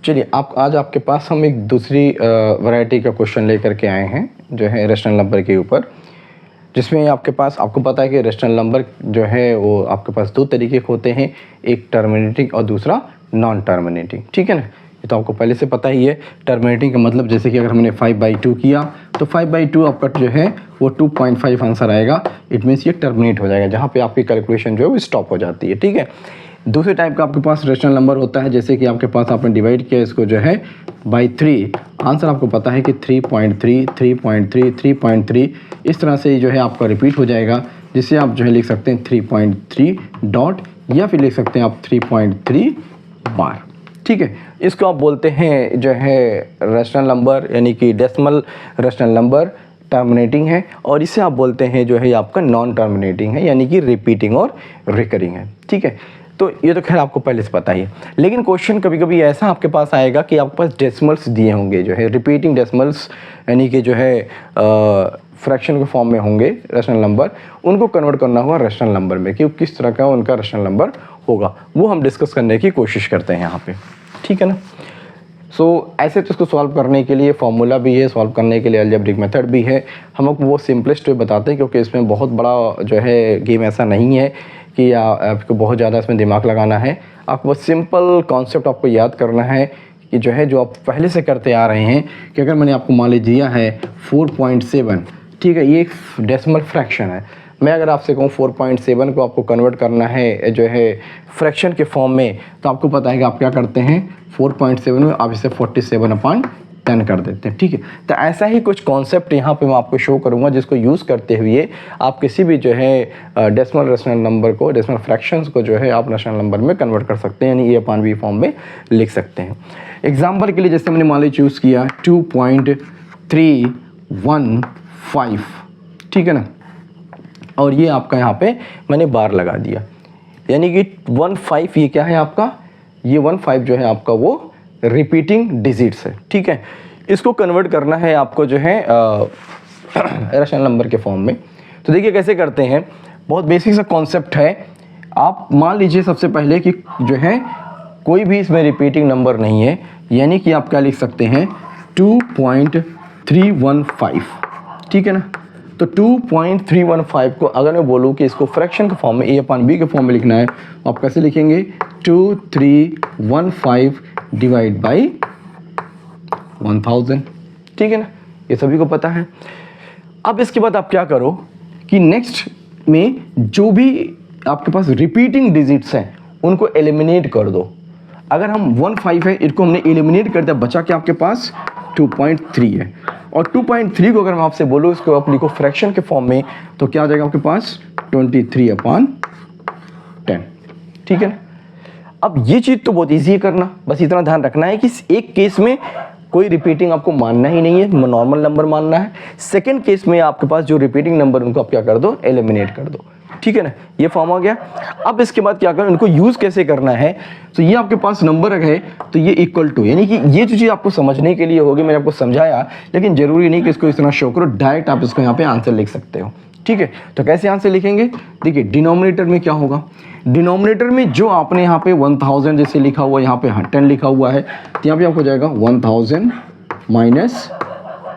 चलिए आप आज आपके पास हम एक दूसरी वैरायटी का क्वेश्चन लेकर के आए हैं जो है रेशनल नंबर के ऊपर, जिसमें आपके पास आपको पता है कि रेशनल नंबर जो है वो आपके पास दो तरीके के होते हैं, एक टर्मिनेटिंग और दूसरा नॉन टर्मिनेटिंग। ठीक है ना, ये तो आपको पहले से पता ही है। टर्मिनेटिंग का मतलब जैसे कि अगर हमने 5/2 किया तो 5/2 आपका जो है वो 2.5 आंसर आएगा। इट मीन्स ये टर्मिनेट हो जाएगा, जहाँ पे आपकी कैलकुलेशन जो है वो स्टॉप हो जाती है। ठीक है, दूसरे टाइप का आपके पास रेशनल नंबर होता है, जैसे कि आपके पास आपने डिवाइड किया इसको जो है बाई 3, आंसर आपको पता है कि 3.3, 3.3, 3.3 इस तरह से जो है आपका रिपीट हो जाएगा, जिसे आप जो है लिख सकते हैं 3.3 डॉट या फिर लिख सकते हैं आप 3.3 बार। ठीक है, इसको आप बोलते हैं जो है रेशनल नंबर, यानी कि डेसिमल रेशनल नंबर टर्मिनेटिंग है, और इसे आप बोलते हैं जो है आपका नॉन टर्मिनेटिंग है, यानी कि रिपीटिंग और रिकरिंग है। ठीक है, तो ये तो खैर आपको पहले से पता ही है, लेकिन क्वेश्चन कभी कभी ऐसा आपके पास आएगा कि आपके पास डेसिमल्स दिए होंगे, जो है रिपीटिंग डेसिमल्स, यानी कि जो है फ्रैक्शन के फॉर्म में होंगे रेशनल नंबर, उनको कन्वर्ट करना होगा रेशनल नंबर में कि किस तरह का उनका रेशनल नंबर होगा, वो हम डिस्कस करने की कोशिश करते हैं यहाँ पे। ठीक है ना, सो ऐसे तो इसको सॉल्व करने के लिए फॉर्मूला भी है, सॉल्व करने के लिए अलजेब्रिक मेथड भी है। हम आपको वो सिंपलेस्ट वे बताते हैं, क्योंकि इसमें बहुत बड़ा जो है गेम ऐसा नहीं है कि आपको बहुत ज़्यादा इसमें दिमाग लगाना है। आपको बस सिंपल कॉन्सेप्ट आपको याद करना है कि जो है जो आप पहले से करते आ रहे हैं कि अगर मैंने आपको मान लीजिए दिया है 4.7, ठीक है, ये एक डेसिमल फ्रैक्शन है। मैं अगर आपसे कहूँ 4.7 को आपको कन्वर्ट करना है जो है फ्रैक्शन के फॉर्म में, तो आपको पता है कि आप क्या करते हैं 4.7 में आप इसे 47/10 कर देते हैं। ठीक है, तो ऐसा ही कुछ कॉन्सेप्ट यहाँ पे मैं आपको शो करूँगा, जिसको यूज़ करते हुए आप किसी भी जो है डेसिमल रेशनल नंबर को, डेसिमल फ्रैक्शंस को जो है आप रेशनल नंबर में कन्वर्ट कर सकते हैं, यानी A/B फॉर्म में लिख सकते हैं। एग्जाम्पल के लिए जैसे मैंने मान लीजिए चूज़ किया 2.315, ठीक है ना, और ये आपका यहाँ पे मैंने बार लगा दिया, यानी कि 15 ये क्या है आपका, ये 15 जो है आपका वो रिपीटिंग डिजिट्स है। ठीक है, इसको कन्वर्ट करना है आपको जो है रेशनल नंबर के फॉर्म में। तो देखिए कैसे करते हैं, बहुत बेसिक सा कॉन्सेप्ट है। आप मान लीजिए सबसे पहले कि जो है कोई भी इसमें रिपीटिंग नंबर नहीं है, यानी कि आप क्या लिख सकते हैं 2.315। ठीक है ना, तो 2.315 को अगर मैं बोलूँ कि इसको फ्रैक्शन के फॉर्म में A/B के फॉर्म में लिखना है, आप कैसे लिखेंगे 2315 डिवाइड बाई 1000। ठीक है ना, ये सभी को पता है। अब इसके बाद आप क्या करो कि नेक्स्ट में जो भी आपके पास रिपीटिंग डिजिट्स हैं उनको एलिमिनेट कर दो। अगर हम 15 है, इसको हमने एलिमिनेट कर दिया, बचा क्या आपके पास 2.3 है, और 2.3 को अगर मैं आपसे बोलूँ इसको आप लिखो फ्रैक्शन के फॉर्म में, तो क्या आ जाएगा आपके पास 23/10। ठीक है ना, अब ये चीज़ तो बहुत ईजी है करना, बस इतना ध्यान रखना है कि एक केस में कोई रिपीटिंग आपको मानना ही नहीं है, नॉर्मल नंबर मानना है। सेकंड केस में आपके पास जो रिपीटिंग नंबर उनको आप क्या कर दो, एलिमिनेट कर दो। ठीक है ना, ये फॉर्म आ गया। अब इसके बाद क्या करना, इनको यूज़ कैसे करना है, तो ये आपके पास नंबर है तो ये इक्वल टू, यानी कि ये जो चीज़ आपको समझने के लिए होगी, मैंने आपको समझाया, लेकिन जरूरी नहीं कि इसको इस तरह शो करो, डायरेक्ट आप इसको यहाँ पे आंसर लिख सकते हो। ठीक है, तो कैसे आंसर लिखेंगे, देखिए डिनोमिनेटर में क्या होगा, डिनोमिनेटर में जो आपने यहाँ पे 1000 जैसे लिखा हुआ, यहाँ पे 10 लिखा हुआ है, तो यहाँ पे आपको जाएगा 1000 माइनस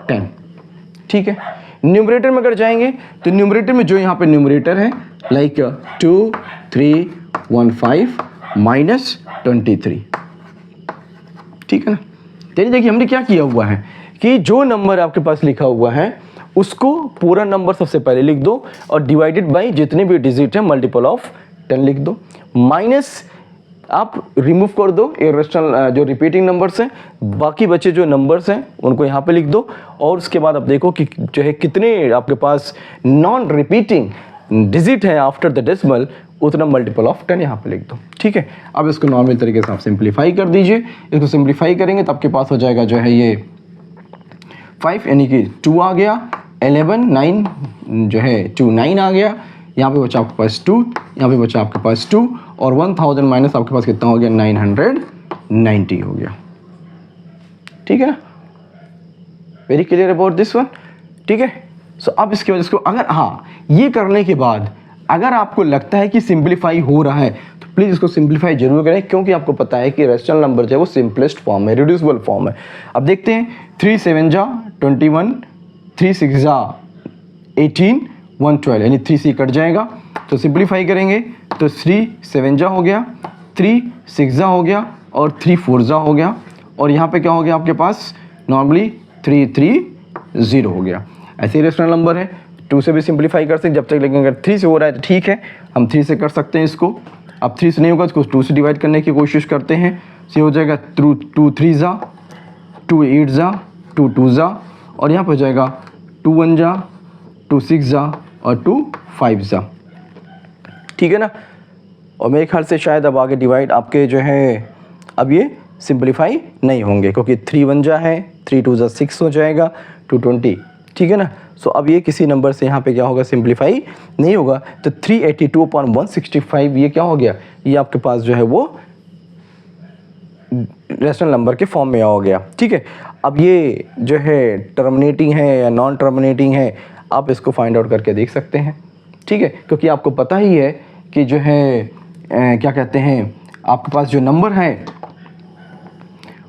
10। ठीक है, न्यूमरेटर में अगर जाएंगे तो न्यूमरेटर में जो यहाँ पे न्यूमरेटर है लाइक 2315 माइनस 23। ठीक है ना, देखिए हमने क्या किया हुआ है कि जो नंबर आपके पास लिखा हुआ है उसको पूरा नंबर सबसे पहले लिख दो, और डिवाइडेड बाई जितने भी डिजिट है मल्टीपल ऑफ 10 लिख दो, माइनस आप रिमूव कर दो इरेशनल जो रिपीटिंग नंबर्स हैं, बाकी बचे जो नंबर्स हैं उनको यहाँ पे लिख दो, और उसके बाद आप देखो कि जो है कितने आपके पास नॉन रिपीटिंग डिजिट है आफ्टर द डेसिमल, उतना मल्टीपल ऑफ 10 यहाँ पे लिख दो। ठीक है, अब इसको नॉर्मल तरीके से आप सिंप्लीफाई कर दीजिए। इसको सिंप्लीफाई करेंगे तो आपके पास हो जाएगा जो है ये 5, यानी कि 2 आ गया, 11 9 जो है 2 9 आ गया, यहाँ पे बचा आपके पास 2, यहाँ पे बचा आपके पास 2, और 1000 माइनस आपके पास कितना हो गया 990 हो गया। ठीक है ना, very clear about this one. ठीक है, सो अब इसके बाद इसको अगर हाँ ये करने के बाद अगर आपको लगता है कि सिंप्लीफाई हो रहा है तो प्लीज़ इसको सिंप्लीफाई जरूर करें, क्योंकि आपको पता है कि रेशनल नंबर जो है वो सिंपलेस्ट फॉर्म है, रिड्यूसिबल फॉर्म है। अब देखते हैं 3 7 जा 21, 3 6 जा 18, 112, यानी 3 से कट जाएगा तो सिंप्लीफाई करेंगे तो 3 7 जा हो गया, 3 6 जा हो गया और 3 4 जा हो गया, और यहाँ पे क्या हो गया आपके पास नॉर्मली 3 3 0 हो गया। ऐसे ही रेशनल नंबर है, 2 से भी सिंप्लीफाई कर सकते जब तक, लेकिन अगर 3 से हो रहा है तो ठीक है, हम 3 से कर सकते हैं इसको। अब 3 से नहीं होगा तो 2 से डिवाइड करने की कोशिश करते हैं, से हो जाएगा 2 3 जा, 2 8 जा, 2 2 जा, और यहाँ पर हो जाएगा 2 1 जा, 2 6 जा और 2 5 जा, ठीक है ना। और मेरे ख्याल से शायद अब आगे डिवाइड आपके जो है अब ये सिंप्लीफाई नहीं होंगे, क्योंकि 3 1 जा है, 3 2 जा 6 हो जाएगा, 2 20, ठीक है ना। सो अब ये किसी नंबर से यहाँ पे क्या होगा सिंप्लीफाई नहीं होगा, तो 382/165 ये क्या हो गया, ये आपके पास जो है वो रेशनल नंबर के फॉर्म में हो गया, ठीक है। अब ये जो है टर्मिनेटिंग है या नॉन टर्मिनेटिंग है, आप इसको फाइंड आउट करके देख सकते हैं, ठीक है, क्योंकि आपको पता ही है कि जो है क्या कहते हैं आपके पास जो नंबर है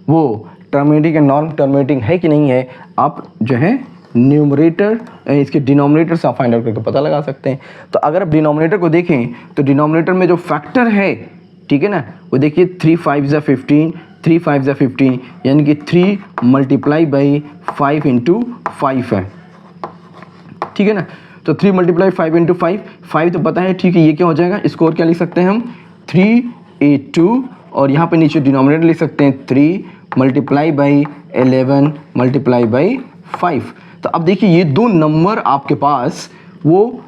वो टर्मिनेटिंग या नॉन टर्मिनेटिंग है कि नहीं है, आप जो है न्यूमरेटर इसके डिनोमिनेटर से आप फाइंड आउट करके पता लगा सकते हैं। तो अगर आप डिनोमिनेटर को देखें तो डिनोमिनेटर में जो फैक्टर है, ठीक है ना, वो देखिए 3 5 जा 15, 3 5 जा 15, यानी कि 3 मल्टीप्लाई बाई 5 इंटू 5 है, ठीक है ना। तो 3 मल्टीप्लाई 5 इंटू 5 तो पता है, ठीक है, ये क्या हो जाएगा, इसको और क्या लिख सकते हैं हम 382, और यहाँ पे नीचे डिनोमिनेटर लिख सकते हैं 3 मल्टीप्लाई बाई 11 मल्टीप्लाई बाई 5। तो अब देखिए ये दो नंबर आपके पास वो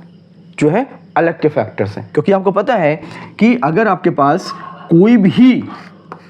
जो है अलग के फैक्टर्स हैं, क्योंकि आपको पता है कि अगर आपके पास कोई भी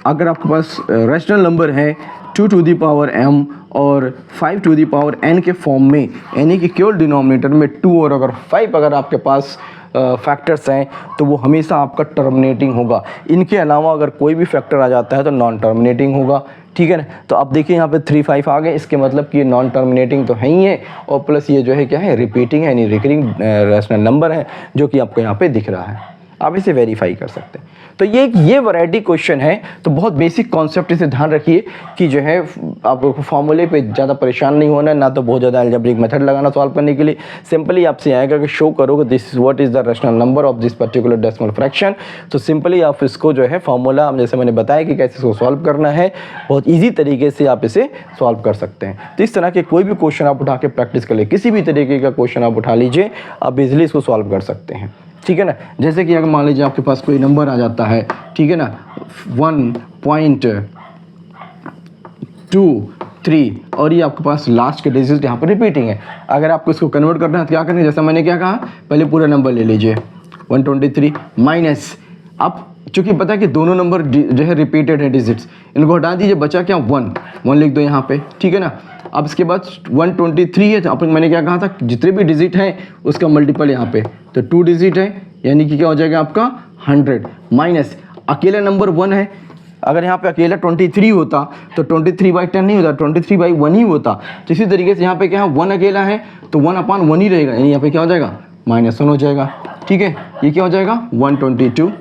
अगर आपके पास रेशनल नंबर है 2 टू द पावर m और 5 टू द पावर n के फॉर्म में, यानी कि केवल डिनोमिनेटर में 2 और अगर 5 अगर आपके पास फैक्टर्स हैं तो वो हमेशा आपका टर्मिनेटिंग होगा। इनके अलावा अगर कोई भी फैक्टर आ जाता है तो नॉन टर्मिनेटिंग होगा, ठीक है ना। तो अब देखिए यहाँ पे 3 5 आ गए, इसके मतलब कि ये नॉन टर्मिनेटिंग तो है ही है, और प्लस ये जो है क्या है रिपीटिंग है, यानी रिकरिंग रेशनल नंबर है, जो कि आपको यहाँ पे दिख रहा है, आप इसे वेरीफाई कर सकते हैं। तो ये वैरायटी क्वेश्चन है, तो बहुत बेसिक कॉन्सेप्ट इसे ध्यान रखिए कि जो है आपको फॉर्मूले पे ज़्यादा परेशान नहीं होना, ना तो बहुत ज़्यादा अलजेब्रिक मेथड लगाना सॉल्व करने के लिए। सिंपली आपसे आएगा कि शो करो कि this is what is the rational number of this particular decimal fraction. तो सिंपली आप इसको जो है फॉर्मूला जैसे मैंने बताया कि कैसे इसको सॉल्व करना है, बहुत ईजी तरीके से आप इसे सॉल्व कर सकते हैं। तो इस तरह के कोई भी क्वेश्चन आप उठा के प्रैक्टिस कर ले, किसी भी तरीके का क्वेश्चन आप उठा लीजिए, आप इजिली इसको सॉल्व कर सकते हैं, ठीक है ना। जैसे कि अगर मान लीजिए आपके पास कोई नंबर आ जाता है, ठीक है ना, 1.23 और ये आपके पास लास्ट के डिजिट यहाँ पर रिपीटिंग है। अगर आपको इसको कन्वर्ट करना है तो क्या करेंगे, जैसा मैंने क्या कहा, पहले पूरा नंबर ले लीजिए 123 माइनस, अब चूंकि पता है कि दोनों नंबर जो है रिपीटेड है डिजिट्स, इनको हटा दीजिए, बचा क्या 1 लिख दो यहाँ पे, ठीक है ना। अब इसके बाद 123 है, तो अपन मैंने क्या कहा था, जितने भी डिजिट हैं उसका मल्टीपल यहाँ पे, तो 2 डिजिट है, यानी कि क्या हो जाएगा आपका 100 माइनस अकेला नंबर 1 है। अगर यहाँ पे अकेला 23 होता तो 23/10 नहीं होता, 23/1 ही होता। तो इसी तरीके से यहाँ पे क्या है 1 अकेला है तो 1/1 ही रहेगा, यानी यहाँ पे क्या हो जाएगा -1 हो जाएगा, ठीक है। ये क्या हो जाएगा 122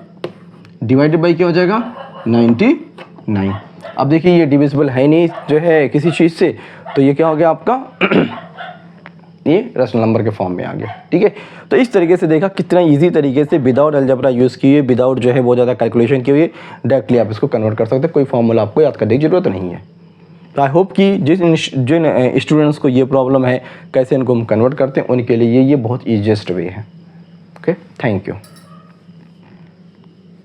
डिवाइडेड बाई क्या हो जाएगा 99। अब देखिए ये डिविजिबल है नहीं जो है किसी चीज़ से, तो ये क्या हो गया आपका ये रेशनल नंबर के फॉर्म में आ गया, ठीक है। तो इस तरीके से देखा कितना इजी तरीके से विदाउट अलजेब्रा यूज़ किए, विदाउट जो है बहुत ज़्यादा कैलकुलेशन किए हुए डायरेक्टली आप इसको कन्वर्ट कर सकते हैं, कोई फॉर्मूला आपको याद करने की जरूरत नहीं है। तो आई होप कि जिन स्टूडेंट्स को ये प्रॉब्लम है कैसे इनको हम कन्वर्ट करते हैं, उनके लिए ये बहुत ईजीएस्ट वे है। Okay, thank you.